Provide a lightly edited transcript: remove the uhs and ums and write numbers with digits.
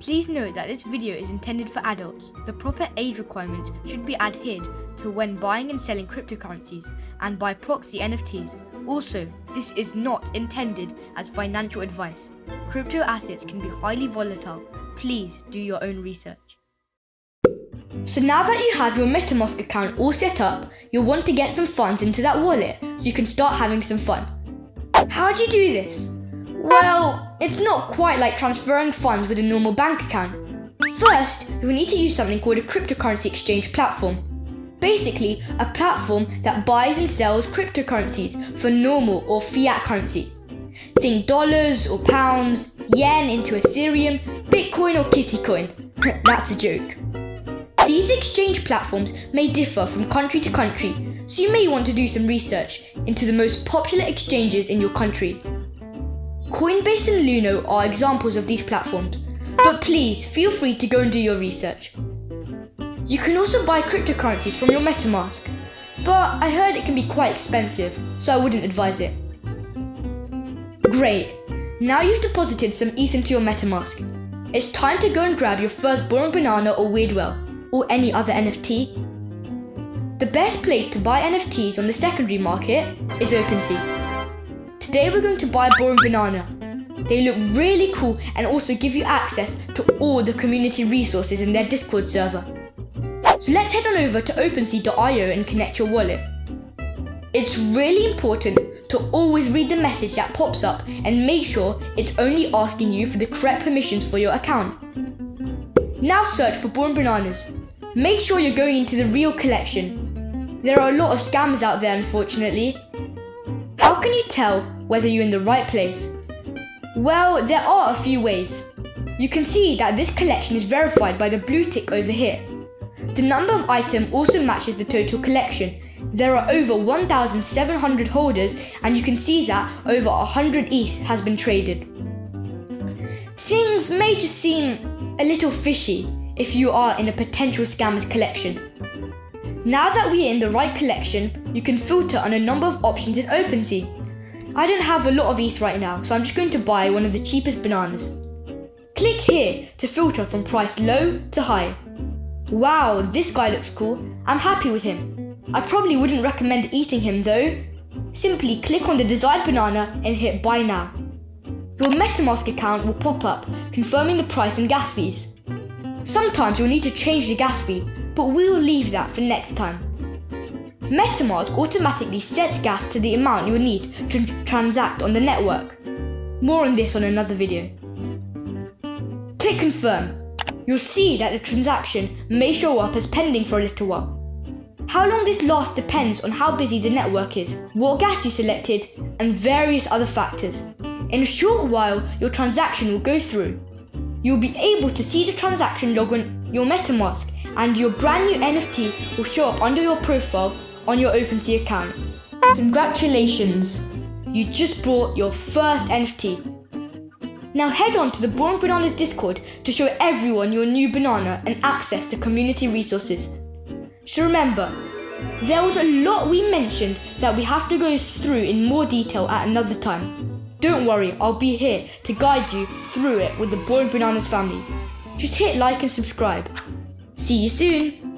Please note that this video is intended for adults. The proper age requirements should be adhered to when buying and selling cryptocurrencies and by proxy NFTs. Also, this is not intended as financial advice. Crypto assets can be highly volatile. Please do your own research. So now that you have your MetaMask account all set up, you'll want to get some funds into that wallet so you can start having some fun. How do you do this? Well, it's not quite like transferring funds with a normal bank account. First, you'll need to use something called a cryptocurrency exchange platform. Basically, a platform that buys and sells cryptocurrencies for normal or fiat currency. Think dollars or pounds, yen into Ethereum, Bitcoin or Kittycoin. That's a joke. These exchange platforms may differ from country to country, so you may want to do some research into the most popular exchanges in your country. Coinbase and Luno are examples of these platforms, but please feel free to go and do your research. You can also buy cryptocurrencies from your MetaMask, but I heard it can be quite expensive, so I wouldn't advise it. Great, now you've deposited some ETH into your MetaMask. It's time to go and grab your first Boring Banana or Weirdwell, or any other NFT. The best place to buy NFTs on the secondary market is OpenSea. Today we're going to buy Boring Banana. They look really cool and also give you access to all the community resources in their Discord server. So let's head on over to OpenSea.io and connect your wallet. It's really important to always read the message that pops up and make sure it's only asking you for the correct permissions for your account. Now search for Boring Bananas. Make sure you're going into the real collection. There are a lot of scammers out there, unfortunately. How can you tell whether you're in the right place? Well, there are a few ways. You can see that this collection is verified by the blue tick over here. The number of items also matches the total collection. There are over 1,700 holders, and you can see that over 100 ETH has been traded. Things may just seem a little fishy if you are in a potential scammer's collection. Now that we are in the right collection, you can filter on a number of options in OpenSea. I don't have a lot of ETH right now, so I'm just going to buy one of the cheapest bananas. Click here to filter from price low to high. Wow, this guy looks cool. I'm happy with him. I probably wouldn't recommend eating him though. Simply click on the desired banana and hit buy now. Your MetaMask account will pop up confirming the price and gas fees. Sometimes you'll need to change the gas fee, but we will leave that for next time. MetaMask automatically sets gas to the amount you will need to transact on the network. More on this on another video. Click confirm. You'll see that the transaction may show up as pending for a little while. How long this lasts depends on how busy the network is, what gas you selected, and various other factors. In a short while, your transaction will go through. You'll be able to see the transaction log on your MetaMask, and your brand new NFT will show up under your profile on your OpenSea account. Congratulations! You just bought your first NFT. Now head on to the Boring Bananas Discord to show everyone your new banana and access to community resources. So remember, there was a lot we mentioned that we have to go through in more detail at another time. Don't worry, I'll be here to guide you through it with the Boring Bananas family. Just hit like and subscribe. See you soon!